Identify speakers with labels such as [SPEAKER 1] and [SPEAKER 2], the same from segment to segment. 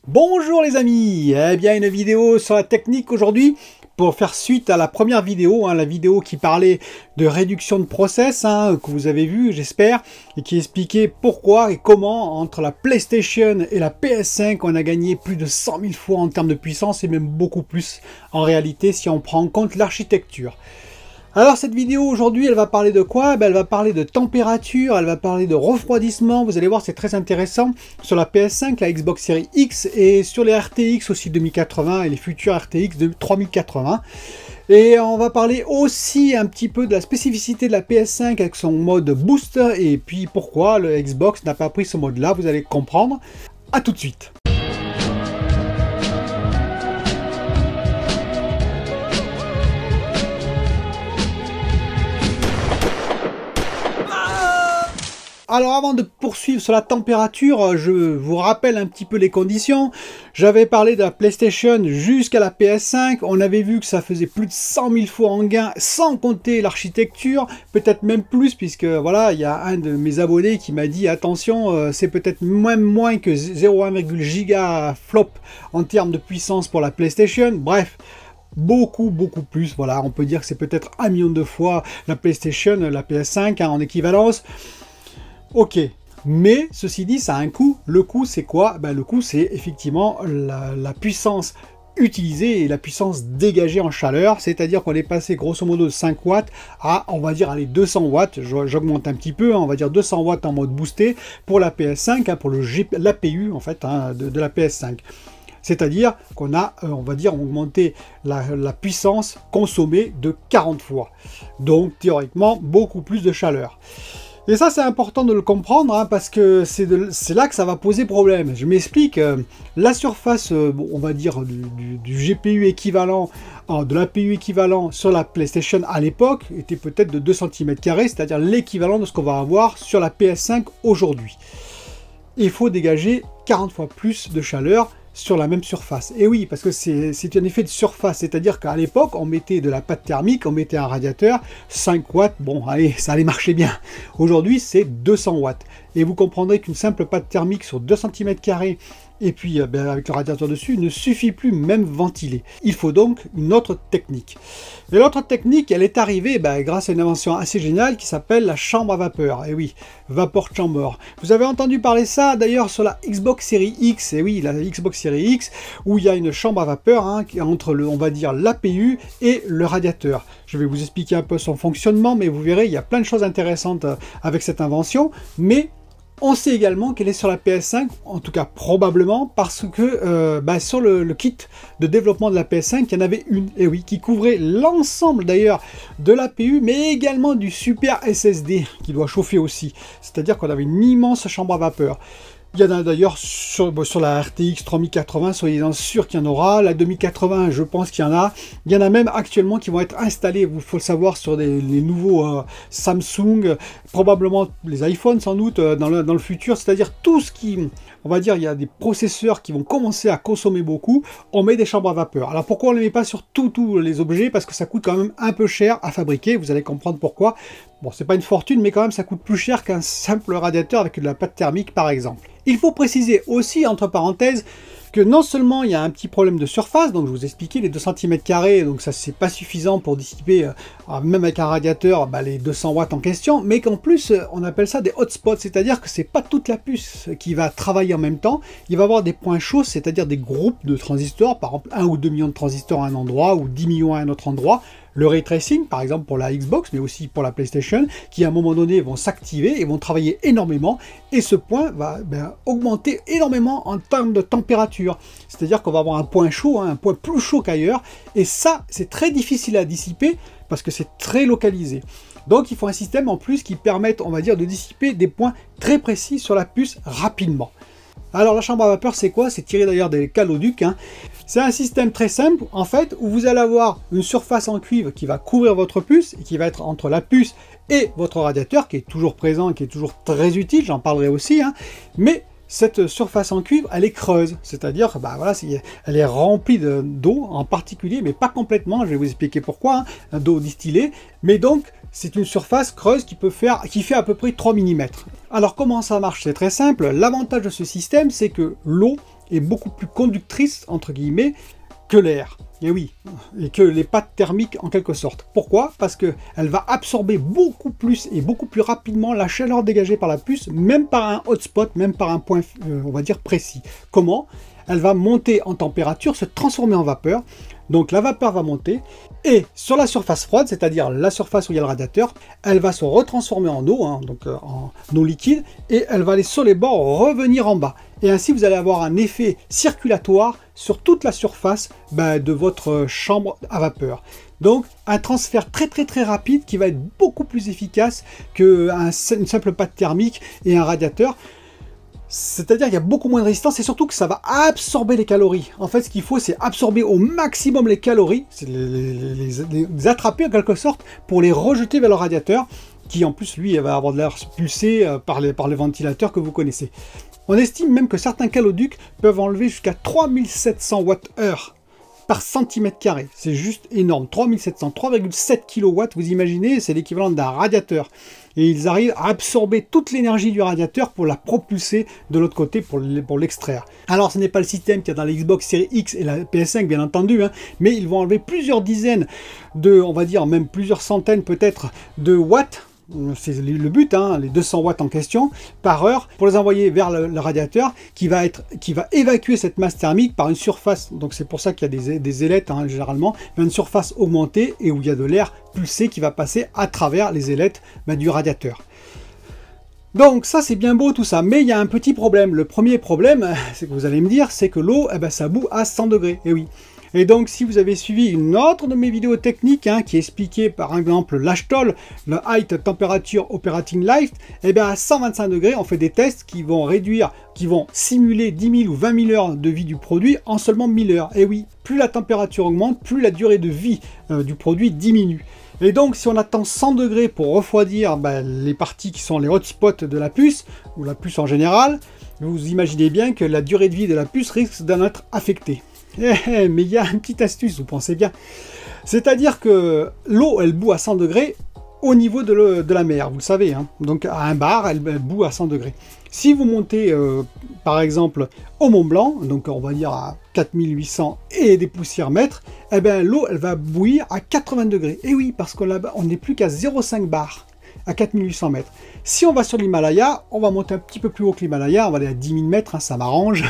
[SPEAKER 1] Bonjour les amis, eh bien une vidéo sur la technique aujourd'hui pour faire suite à la première vidéo, la vidéo qui parlait de réduction de process, que vous avez vu j'espère, et qui expliquait pourquoi et comment entre la PlayStation et la PS5 on a gagné plus de 100 000 fois en termes de puissance et même beaucoup plus en réalité si on prend en compte l'architecture. Alors cette vidéo aujourd'hui, elle va parler de quoi? Elle va parler de température, elle va parler de refroidissement, vous allez voir c'est très intéressant sur la PS5, la Xbox Series X et sur les RTX aussi 2080 et les futurs RTX de 3080. Et on va parler aussi un petit peu de la spécificité de la PS5 avec son mode boost et puis pourquoi le Xbox n'a pas pris ce mode là, vous allez comprendre. A tout de suite. Alors avant de poursuivre sur la température, je vous rappelle un petit peu les conditions. J'avais parlé de la PlayStation jusqu'à la PS5. On avait vu que ça faisait plus de 100 000 fois en gain, sans compter l'architecture, peut-être même plus, puisque voilà, il y a un de mes abonnés qui m'a dit attention, c'est peut-être même moins que 0,1 gigaflop en termes de puissance pour la PlayStation. Bref. Beaucoup plus, voilà, on peut dire que c'est peut-être 1 million de fois la PlayStation, la PS5 en équivalence. Ok, mais ceci dit, ça a un coût. Le coût, c'est quoi? Le coût, c'est effectivement la puissance utilisée et la puissance dégagée en chaleur, c'est-à-dire qu'on est passé grosso modo de 5 watts à, on va dire, allez, 200 watts, j'augmente un petit peu, on va dire 200 watts en mode boosté pour la PS5, pour l'APU en fait, de la PS5. C'est-à-dire qu'on a, on va dire, augmenté la puissance consommée de 40 fois. Donc, théoriquement, beaucoup plus de chaleur. Et ça, c'est important de le comprendre, parce que c'est là que ça va poser problème. Je m'explique, la surface, on va dire, du GPU équivalent, de l'APU équivalent sur la PlayStation à l'époque, était peut-être de 2 cm², c'est-à-dire l'équivalent de ce qu'on va avoir sur la PS5 aujourd'hui. Il faut dégager 40 fois plus de chaleur sur la même surface. Et oui, parce que c'est un effet de surface, c'est-à-dire qu'à l'époque, on mettait de la pâte thermique, on mettait un radiateur, 5 watts, bon, allez, ça allait marcher bien. Aujourd'hui, c'est 200 watts. Et vous comprendrez qu'une simple pâte thermique sur 2 cm², et puis avec le radiateur dessus, ne suffit plus même ventiler. Il faut donc une autre technique. Et l'autre technique, elle est arrivée grâce à une invention assez géniale qui s'appelle la chambre à vapeur. Et oui, Vapor Chamber. Vous avez entendu parler ça d'ailleurs sur la Xbox Series X. Et oui, la Xbox Series X, où il y a une chambre à vapeur entre on va dire l'APU et le radiateur. Je vais vous expliquer un peu son fonctionnement, mais vous verrez, il y a plein de choses intéressantes avec cette invention. Mais on sait également qu'elle est sur la PS5, en tout cas probablement, parce que sur le kit de développement de la PS5, il y en avait une, et oui, qui couvrait l'ensemble d'ailleurs de l'APU, mais également du super SSD, qui doit chauffer aussi. C'est-à-dire qu'on avait une immense chambre à vapeur. Il y en a d'ailleurs sur la RTX 3080, soyez-en sûrs qu'il y en aura. La 2080, je pense qu'il y en a. Il y en a même actuellement qui vont être installés, il faut le savoir, sur les nouveaux Samsung, probablement les iPhones sans doute dans le futur. C'est-à-dire tout ce qui, on va dire, il y a des processeurs qui vont commencer à consommer beaucoup, on met des chambres à vapeur. Alors pourquoi on ne les met pas sur tous les objets? Parce que ça coûte quand même un peu cher à fabriquer, vous allez comprendre pourquoi. Bon, c'est pas une fortune, mais quand même ça coûte plus cher qu'un simple radiateur avec de la pâte thermique par exemple. Il faut préciser aussi, entre parenthèses, que non seulement il y a un petit problème de surface, donc je vous expliquais les 2 cm², donc ça c'est pas suffisant pour dissiper, même avec un radiateur, les 200 watts en question, mais qu'en plus on appelle ça des hotspots, c'est-à-dire que c'est pas toute la puce qui va travailler en même temps, il va y avoir des points chauds, c'est-à-dire des groupes de transistors, par exemple 1 ou 2 millions de transistors à un endroit, ou 10 millions à un autre endroit. Le ray tracing, par exemple pour la Xbox, mais aussi pour la PlayStation, qui à un moment donné vont s'activer et vont travailler énormément, et ce point va augmenter énormément en termes de température. C'est-à-dire qu'on va avoir un point chaud, un point plus chaud qu'ailleurs, et ça, c'est très difficile à dissiper, parce que c'est très localisé. Donc il faut un système en plus qui permette, on va dire, de dissiper des points très précis sur la puce rapidement. Alors la chambre à vapeur, c'est quoi? C'est tiré d'ailleurs des caloducs. C'est un système très simple, en fait, où vous allez avoir une surface en cuivre qui va couvrir votre puce, et qui va être entre la puce et votre radiateur, qui est toujours présent, qui est toujours très utile, j'en parlerai aussi, mais cette surface en cuivre, elle est creuse, c'est-à-dire, voilà, elle est remplie d'eau en particulier, mais pas complètement, je vais vous expliquer pourquoi, d'eau distillée, mais donc, c'est une surface creuse qui fait à peu près 3 mm. Alors comment ça marche? C'est très simple. L'avantage de ce système, c'est que l'eau est beaucoup plus conductrice, entre guillemets, que l'air. Et oui, et que les pattes thermiques en quelque sorte. Pourquoi? Parce qu'elle va absorber beaucoup plus et beaucoup plus rapidement la chaleur dégagée par la puce, même par un hotspot, même par un point, on va dire, précis. Comment? Elle va monter en température, se transformer en vapeur. Donc la vapeur va monter et sur la surface froide, c'est-à-dire la surface où il y a le radiateur, elle va se retransformer en eau, hein, donc en eau liquide, et elle va aller sur les bords revenir en bas. Et ainsi vous allez avoir un effet circulatoire sur toute la surface de votre chambre à vapeur. Donc un transfert très rapide qui va être beaucoup plus efficace qu'une simple pâte thermique et un radiateur. C'est-à-dire qu'il y a beaucoup moins de résistance et surtout que ça va absorber les calories. En fait, ce qu'il faut, c'est absorber au maximum les calories, c'est les attraper en quelque sorte pour les rejeter vers le radiateur, qui en plus, lui, va avoir de l'air pulsé par les ventilateurs que vous connaissez. On estime même que certains caloducs peuvent enlever jusqu'à 3700 Wh par centimètre carré. C'est juste énorme. 3700, 3,7 kW, vous imaginez, c'est l'équivalent d'un radiateur. Et ils arrivent à absorber toute l'énergie du radiateur pour la propulser de l'autre côté, pour l'extraire. Alors ce n'est pas le système qu'il y a dans la Xbox Series X et la PS5 bien entendu, hein, mais ils vont enlever plusieurs dizaines de, on va dire même plusieurs centaines peut-être de watts. C'est le but, hein, les 200 watts en question par heure, pour les envoyer vers le radiateur qui va évacuer cette masse thermique par une surface. Donc c'est pour ça qu'il y a des ailettes, hein, généralement, une surface augmentée et où il y a de l'air pulsé qui va passer à travers les ailettes du radiateur. Donc ça c'est bien beau tout ça, mais il y a un petit problème. Le premier problème, c'est que vous allez me dire, c'est que l'eau, ça bout à 100 degrés. Et oui. Et donc, si vous avez suivi une autre de mes vidéos techniques, hein, qui expliquait par exemple l'HTOL, le Height Temperature Operating Life, à 125 degrés, on fait des tests qui vont simuler 10 000 ou 20 000 heures de vie du produit en seulement 1000 heures. Et oui, plus la température augmente, plus la durée de vie du produit diminue. Et donc, si on attend 100 degrés pour refroidir les parties qui sont les hotspots de la puce, ou la puce en général, vous imaginez bien que la durée de vie de la puce risque d'en être affectée. Mais il y a une petite astuce, vous pensez bien. C'est-à-dire que l'eau, elle bout à 100 degrés au niveau de la mer, vous le savez. Hein. Donc à un bar, elle bout à 100 degrés. Si vous montez, par exemple, au Mont Blanc, donc on va dire à 4800 et des poussières mètres, l'eau, elle va bouillir à 80 degrés. Et oui, parce qu'on n'est plus qu'à 0,5 bar à 4800 mètres. Si on va sur l'Himalaya, on va monter un petit peu plus haut que l'Himalaya, on va aller à 10 000 mètres, hein, ça m'arrange.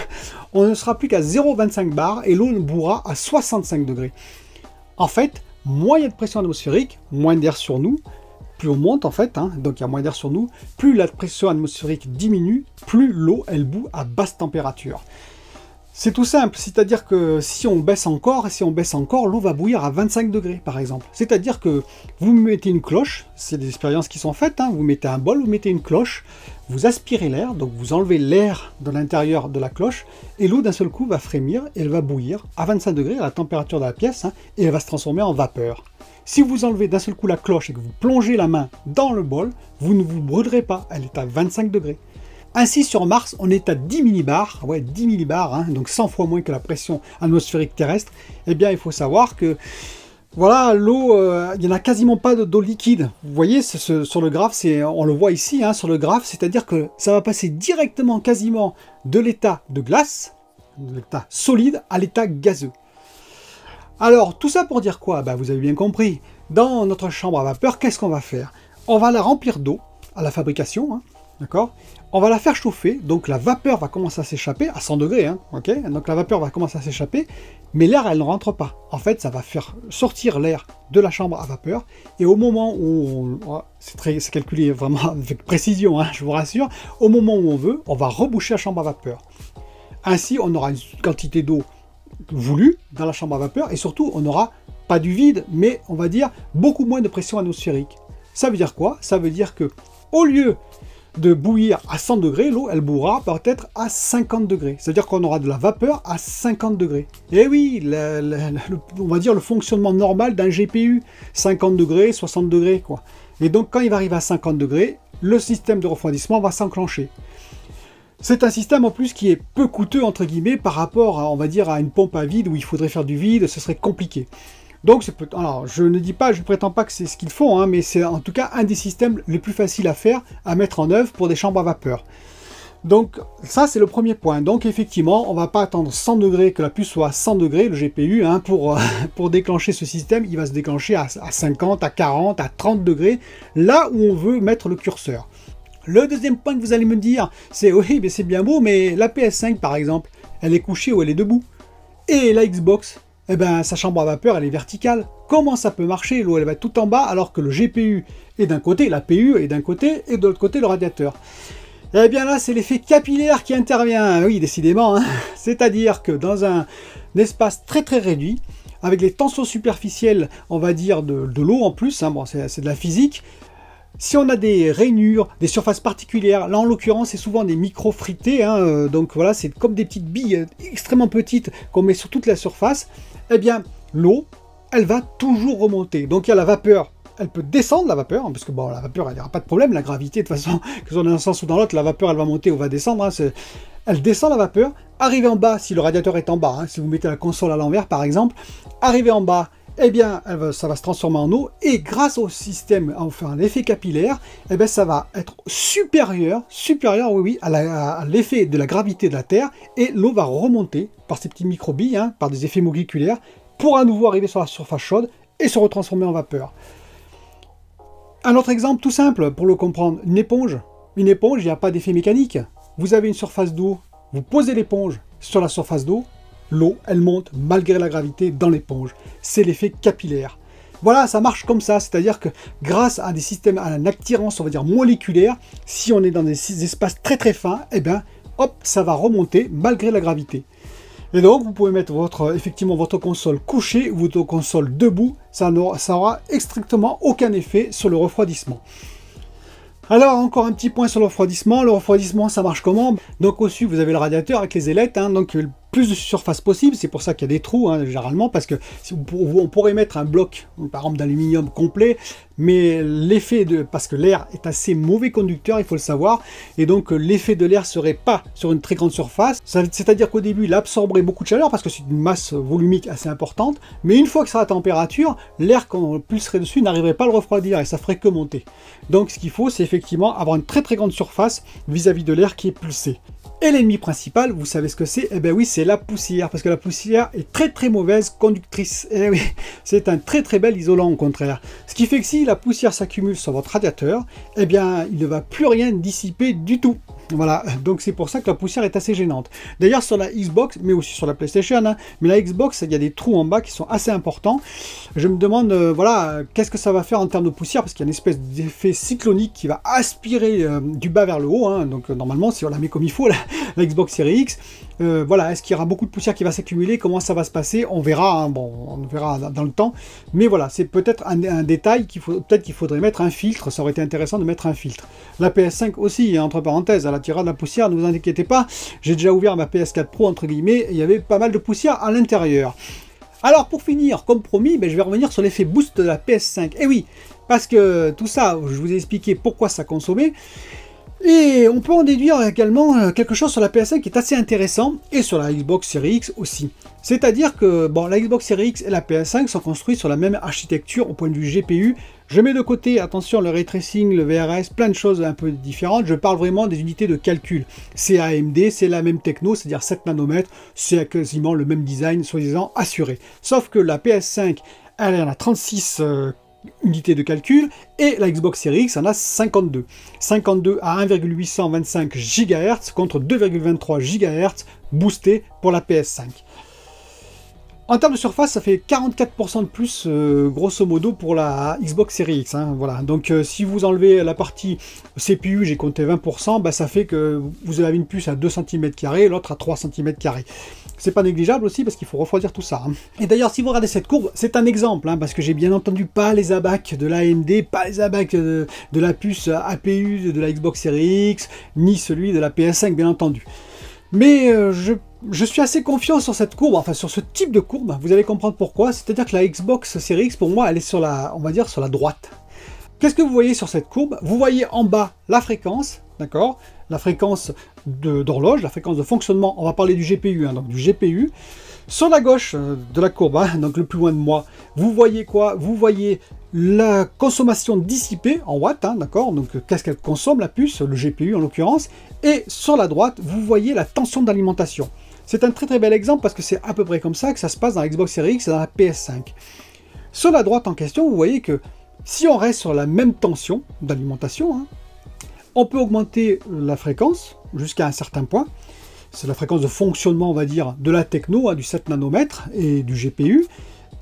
[SPEAKER 1] On ne sera plus qu'à 0,25 bar et l'eau bourra à 65 degrés. En fait, moins il y a de pression atmosphérique, moins d'air sur nous, plus on monte en fait, hein, donc il y a moins d'air sur nous, plus la pression atmosphérique diminue, plus l'eau elle bout à basse température. C'est tout simple, c'est-à-dire que si on baisse encore, l'eau va bouillir à 25 degrés par exemple. C'est-à-dire que vous mettez une cloche, c'est des expériences qui sont faites, hein, vous mettez un bol, vous mettez une cloche, vous aspirez l'air, donc vous enlevez l'air de l'intérieur de la cloche, et l'eau d'un seul coup va frémir, et elle va bouillir à 25 degrés à la température de la pièce, hein, et elle va se transformer en vapeur. Si vous enlevez d'un seul coup la cloche et que vous plongez la main dans le bol, vous ne vous brûlerez pas, elle est à 25 degrés. Ainsi, sur Mars, on est à 10 millibars, ouais, 10 millibars, hein, donc 100 fois moins que la pression atmosphérique terrestre. Eh bien, il faut savoir que, voilà, l'eau, il n'y en a quasiment pas d'eau liquide. Vous voyez, sur le graphe, on le voit ici, hein, sur le graphe, c'est-à-dire que ça va passer directement, quasiment, de l'état de glace, de l'état solide, à l'état gazeux. Alors, tout ça pour dire quoi? Vous avez bien compris. Dans notre chambre à vapeur, qu'est-ce qu'on va faire? On va la remplir d'eau à la fabrication, hein, d'accord? On va la faire chauffer, donc la vapeur va commencer à s'échapper, à 100 degrés, hein, ok? Donc la vapeur va commencer à s'échapper, mais l'air, elle ne rentre pas. En fait, ça va faire sortir l'air de la chambre à vapeur, et au moment où c'est calculé vraiment avec précision, hein, je vous rassure, au moment où on veut, on va reboucher la chambre à vapeur. Ainsi, on aura une quantité d'eau voulue dans la chambre à vapeur, et surtout, on n'aura pas du vide, mais on va dire beaucoup moins de pression atmosphérique. Ça veut dire quoi? Ça veut dire que, au lieu de bouillir à 100 degrés, l'eau, elle bouillera peut-être à 50 degrés. C'est-à-dire qu'on aura de la vapeur à 50 degrés. Et oui, on va dire le fonctionnement normal d'un GPU, 50 degrés, 60 degrés, quoi. Et donc, quand il va arriver à 50 degrés, le système de refroidissement va s'enclencher. C'est un système en plus qui est peu coûteux, entre guillemets, par rapport à, on va dire, à une pompe à vide où il faudrait faire du vide, ce serait compliqué. Donc, alors, je ne prétends pas que c'est ce qu'ils font, hein, mais c'est en tout cas un des systèmes les plus faciles à faire, à mettre en œuvre pour des chambres à vapeur. Donc ça c'est le premier point. Donc effectivement, on va pas attendre 100 degrés, que la puce soit à 100 degrés, le GPU, hein, pour déclencher ce système. Il va se déclencher à 50, à 40, à 30 degrés, là où on veut mettre le curseur. Le deuxième point que vous allez me dire, c'est oui, mais c'est bien beau, mais la PS5 par exemple, elle est couchée ou elle est debout. Et la Xbox, eh ben, sa chambre à vapeur, elle est verticale. Comment ça peut marcher? L'eau, elle va être tout en bas, alors que le GPU est d'un côté, la PU est d'un côté, et de l'autre côté, le radiateur. Eh bien là, c'est l'effet capillaire qui intervient, oui, décidément. Hein. C'est-à-dire que dans un espace très très réduit, avec les tensions superficielles, on va dire, de l'eau en plus, hein, bon, c'est de la physique, si on a des rainures, des surfaces particulières, là en l'occurrence c'est souvent des micro-frités, hein, donc voilà, c'est comme des petites billes extrêmement petites qu'on met sur toute la surface, eh bien l'eau, elle va toujours remonter. Donc il y a la vapeur, elle peut descendre la vapeur, parce que bon, la vapeur, il n'y aura pas de problème, la gravité, de toute façon, que ce soit dans un sens ou dans l'autre, la vapeur, elle va monter ou va descendre, hein, elle descend la vapeur, arriver en bas, si le radiateur est en bas, hein, si vous mettez la console à l'envers par exemple, arriver en bas, eh bien, ça va se transformer en eau, et grâce au système, enfin, l'effet capillaire, eh bien, ça va être supérieur, oui, à l'effet de la gravité de la Terre, et l'eau va remonter par ces petits microbilles, hein, par des effets moléculaires, pour à nouveau arriver sur la surface chaude, et se retransformer en vapeur. Un autre exemple tout simple, pour le comprendre, une éponge. Une éponge, il n'y a pas d'effet mécanique. Vous avez une surface d'eau, vous posez l'éponge sur la surface d'eau, l'eau, elle monte malgré la gravité dans l'éponge. C'est l'effet capillaire. Voilà, ça marche comme ça, c'est-à-dire que grâce à des systèmes, à une attirance, on va dire moléculaire, si on est dans des espaces très très fins, eh bien, hop, ça va remonter malgré la gravité. Et donc, vous pouvez mettre effectivement votre console couchée ou votre console debout, ça aura strictement aucun effet sur le refroidissement. Alors, encore un petit point sur le refroidissement. Le refroidissement, ça marche comment? Donc, au-dessus, vous avez le radiateur avec les ailettes, hein, donc le plus de surface possible. C'est pour ça qu'il y a des trous, hein, généralement, parce que on pourrait mettre un bloc, par exemple, d'aluminium complet, mais l'effet parce que l'air est assez mauvais conducteur, il faut le savoir, et donc l'effet de l'air serait pas sur une très grande surface. C'est-à-dire qu'au début, il absorberait beaucoup de chaleur, parce que c'est une masse volumique assez importante, mais une fois que ça sera à température, l'air qu'on pulserait dessus n'arriverait pas à le refroidir, et ça ferait que monter. Donc, ce qu'il faut, c'est effectivement avoir une très très grande surface vis-à-vis de l'air qui est pulsé. Et l'ennemi principal, vous savez ce que c'est? Eh bien oui, c'est la poussière, parce que la poussière est très très mauvaise conductrice. Eh oui, c'est un très très bel isolant au contraire. Ce qui fait que si la poussière s'accumule sur votre radiateur, eh bien il ne va plus rien dissiper du tout. Voilà, donc c'est pour ça que la poussière est assez gênante. D'ailleurs sur la Xbox, mais aussi sur la PlayStation, hein, mais la Xbox, il y a des trous en bas qui sont assez importants. Je me demande, voilà, qu'est-ce que ça va faire en termes de poussière, parce qu'il y a une espèce d'effet cyclonique qui va aspirer du bas vers le haut, hein, donc normalement si on la met comme il faut, la Xbox Series X, voilà, est-ce qu'il y aura beaucoup de poussière qui va s'accumuler, comment ça va se passer, on verra, hein, bon, on verra dans le temps, mais voilà, c'est peut-être un détail peut-être qu'il faudrait mettre un filtre, ça aurait été intéressant de mettre un filtre. La PS5 aussi, entre parenthèses, elle attirera de la poussière, ne vous inquiétez pas, j'ai déjà ouvert ma PS4 Pro entre guillemets, et il y avait pas mal de poussière à l'intérieur. Alors pour finir, comme promis, je vais revenir sur l'effet boost de la PS5. Et oui, parce que tout ça, je vous ai expliqué pourquoi ça consommait. Et on peut en déduire également quelque chose sur la PS5 qui est assez intéressant, et sur la Xbox Series X aussi. C'est-à-dire que bon, la Xbox Series X et la PS5 sont construites sur la même architecture au point de vue GPU. Je mets de côté, attention, le ray tracing, le VRS, plein de choses un peu différentes. Je parle vraiment des unités de calcul. C'est AMD, c'est la même techno, c'est-à-dire 7 nanomètres, c'est quasiment le même design, soi-disant assuré. Sauf que la PS5, elle en a 36 unités de calcul, et la Xbox Series X en a 52. 52 à 1,825 GHz contre 2,23 GHz boosté pour la PS5. En termes de surface, ça fait 44% de plus, grosso modo, pour la Xbox Series X. Hein, voilà. Donc, si vous enlevez la partie CPU, j'ai compté 20%, ça fait que vous avez une puce à 2 cm², l'autre à 3 cm². C'est pas négligeable aussi, parce qu'il faut refroidir tout ça. Hein. Et d'ailleurs, si vous regardez cette courbe, c'est un exemple, hein, parce que j'ai bien entendu pas les abacs de l'AMD, pas les abacs de la puce APU de la Xbox Series X, ni celui de la PS5, bien entendu. Mais je suis assez confiant sur cette courbe, enfin sur ce type de courbe, vous allez comprendre pourquoi. C'est-à-dire que la Xbox Series X, pour moi, elle est sur la, on va dire, sur la droite. Qu'est-ce que vous voyez sur cette courbe? Vous voyez en bas la fréquence, d'accord? La fréquence d'horloge, la fréquence de fonctionnement, on va parler du GPU, hein, donc du GPU. Sur la gauche de la courbe, hein, donc le plus loin de moi, vous voyez quoi? Vous voyez la consommation dissipée en watts, hein, d'accord? Donc qu'est-ce qu'elle consomme la puce, le GPU en l'occurrence. Et sur la droite, vous voyez la tension d'alimentation. C'est un très très bel exemple parce que c'est à peu près comme ça que ça se passe dans la Xbox Series X et dans la PS5. Sur la droite en question, vous voyez que si on reste sur la même tension d'alimentation, hein, on peut augmenter la fréquence jusqu'à un certain point. C'est la fréquence de fonctionnement, on va dire, de la techno, hein, du 7 nanomètres et du GPU.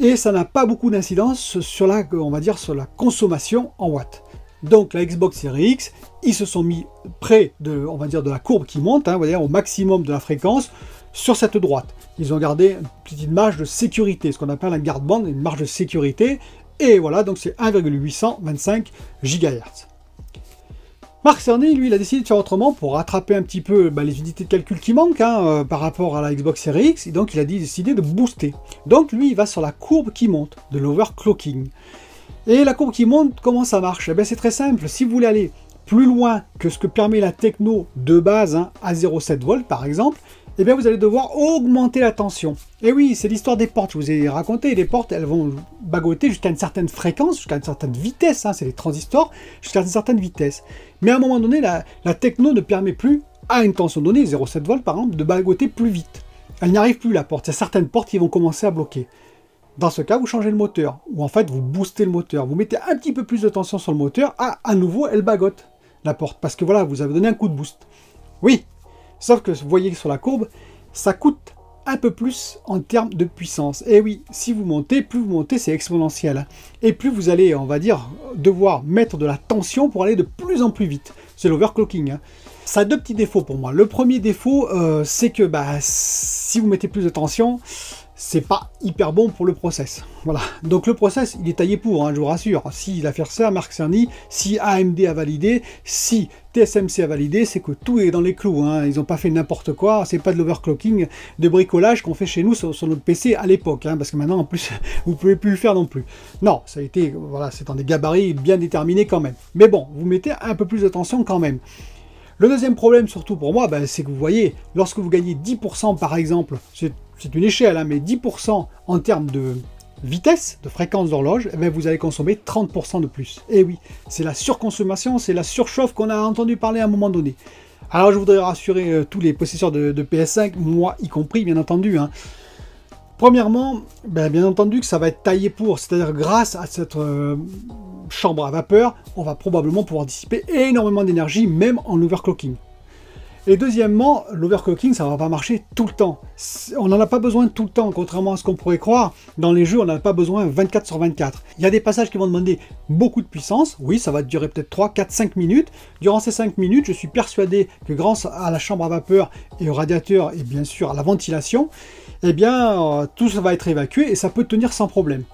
[SPEAKER 1] Et ça n'a pas beaucoup d'incidence sur la, on va dire, sur la consommation en watts. Donc la Xbox Series X, ils se sont mis près de, on va dire, de la courbe qui monte, hein, on va dire, au maximum de la fréquence sur cette droite. Ils ont gardé une petite marge de sécurité, ce qu'on appelle un garde-bande, une marge de sécurité. Et voilà, donc c'est 1,825 GHz. Marc Cerny, lui, il a décidé de faire autrement pour rattraper un petit peu les unités de calcul qui manquent hein, par rapport à la Xbox Series X. Et donc, il a décidé de booster. Donc, lui, il va sur la courbe qui monte, de l'overclocking. Et la courbe qui monte, comment ça marche? Eh bien, c'est très simple. Si vous voulez aller plus loin que ce que permet la techno de base, hein, à 0,7 volts par exemple, eh bien, vous allez devoir augmenter la tension. Et oui, c'est l'histoire des portes, je vous ai raconté, les portes, elles vont bagoter jusqu'à une certaine fréquence, jusqu'à une certaine vitesse, hein, c'est les transistors, jusqu'à une certaine vitesse. Mais à un moment donné, la techno ne permet plus, à une tension donnée, 0,7 volts par exemple, de bagoter plus vite. Elle n'y arrive plus, la porte. Il y a certaines portes qui vont commencer à bloquer. Dans ce cas, vous changez le moteur, ou en fait, vous boostez le moteur. Vous mettez un petit peu plus de tension sur le moteur, à nouveau, elle bagote, la porte. Parce que voilà, vous avez donné un coup de boost. Oui, sauf que vous voyez sur la courbe, ça coûte un peu plus en termes de puissance. Et oui, si vous montez, plus vous montez, c'est exponentiel. Et plus vous allez, on va dire, devoir mettre de la tension pour aller de plus en plus vite. C'est l'overclocking. Hein. Ça a deux petits défauts pour moi. Le premier défaut, c'est que si vous mettez plus de tension, c'est pas hyper bon pour le process. Voilà. Donc le process, il est taillé pour, hein, je vous rassure. Si l'affaire ça, Marc Cerny, si AMD a validé, si TSMC a validé, c'est que tout est dans les clous. Hein. Ils n'ont pas fait n'importe quoi. C'est pas de l'overclocking, de bricolage qu'on fait chez nous sur notre PC à l'époque. Hein, parce que maintenant, en plus, vous pouvez plus le faire non plus. Non, ça a été, voilà, c'est dans des gabarits bien déterminés quand même. Mais bon, vous mettez un peu plus de tension quand même. Le deuxième problème, surtout pour moi, c'est que vous voyez, lorsque vous gagnez 10% par exemple, c'est une échelle, hein, mais 10% en termes de vitesse, de fréquence d'horloge, eh vous allez consommer 30% de plus. Et oui, c'est la surconsommation, c'est la surchauffe qu'on a entendu parler à un moment donné. Alors je voudrais rassurer tous les possesseurs de PS5, moi y compris bien entendu. Hein. Premièrement, bien entendu que ça va être taillé pour, c'est-à-dire grâce à cette chambre à vapeur, on va probablement pouvoir dissiper énormément d'énergie, même en overclocking. Et deuxièmement, l'overclocking, ça ne va pas marcher tout le temps. On n'en a pas besoin tout le temps, contrairement à ce qu'on pourrait croire. Dans les jeux, on n'en a pas besoin 24 sur 24. Il y a des passages qui vont demander beaucoup de puissance. Oui, ça va durer peut-être 3, 4, 5 minutes. Durant ces 5 minutes, je suis persuadé que grâce à la chambre à vapeur et au radiateur, et bien sûr à la ventilation, eh bien, tout ça va être évacué et ça peut tenir sans problème.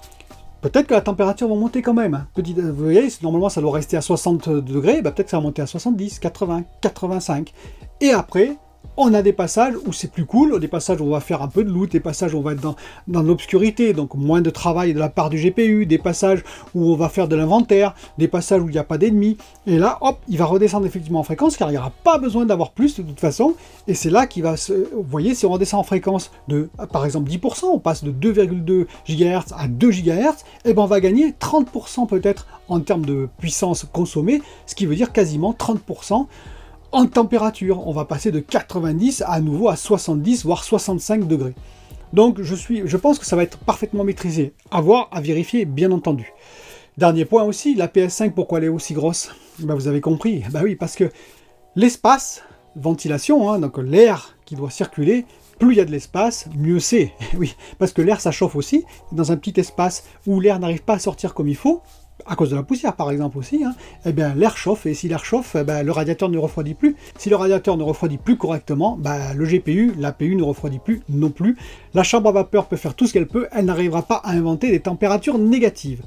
[SPEAKER 1] Peut-être que la température va monter quand même. Vous voyez, normalement ça doit rester à 60 degrés, peut-être que ça va monter à 70, 80, 85. Et après, on a des passages où c'est plus cool, des passages où on va faire un peu de loot, des passages où on va être dans l'obscurité, donc moins de travail de la part du GPU, des passages où on va faire de l'inventaire, des passages où il n'y a pas d'ennemis. Et là, hop, il va redescendre effectivement en fréquence, car il n'y aura pas besoin d'avoir plus de toute façon. Et c'est là qu'il va se... Vous voyez, si on redescend en fréquence de, par exemple, 10%, on passe de 2,2 GHz à 2 GHz, et ben on va gagner 30% peut-être en termes de puissance consommée, ce qui veut dire quasiment 30%. En température, on va passer de 90 à nouveau à 70, voire 65 degrés. Donc je pense que ça va être parfaitement maîtrisé. À voir, à vérifier, bien entendu. Dernier point aussi, la PS5, pourquoi elle est aussi grosse? Vous avez compris. Oui, parce que l'espace, ventilation, hein, donc l'air qui doit circuler, plus il y a de l'espace, mieux c'est. Oui, parce que l'air, ça chauffe aussi. Dans un petit espace où l'air n'arrive pas à sortir comme il faut, à cause de la poussière par exemple aussi, hein, eh bien l'air chauffe, et si l'air chauffe, le radiateur ne refroidit plus. Si le radiateur ne refroidit plus correctement, le GPU, l'APU ne refroidit plus non plus. La chambre à vapeur peut faire tout ce qu'elle peut, elle n'arrivera pas à inventer des températures négatives.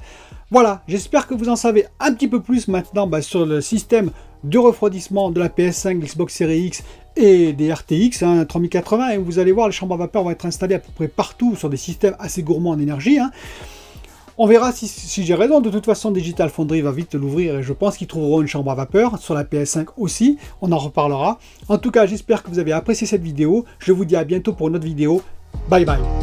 [SPEAKER 1] Voilà, j'espère que vous en savez un petit peu plus maintenant sur le système de refroidissement de la PS5, Xbox Series X et des RTX 3080, et vous allez voir, les chambres à vapeur vont être installées à peu près partout sur des systèmes assez gourmands en énergie. Hein. On verra si j'ai raison. De toute façon, Digital Foundry va vite l'ouvrir et je pense qu'ils trouveront une chambre à vapeur sur la PS5 aussi. On en reparlera. En tout cas, j'espère que vous avez apprécié cette vidéo. Je vous dis à bientôt pour une autre vidéo. Bye bye.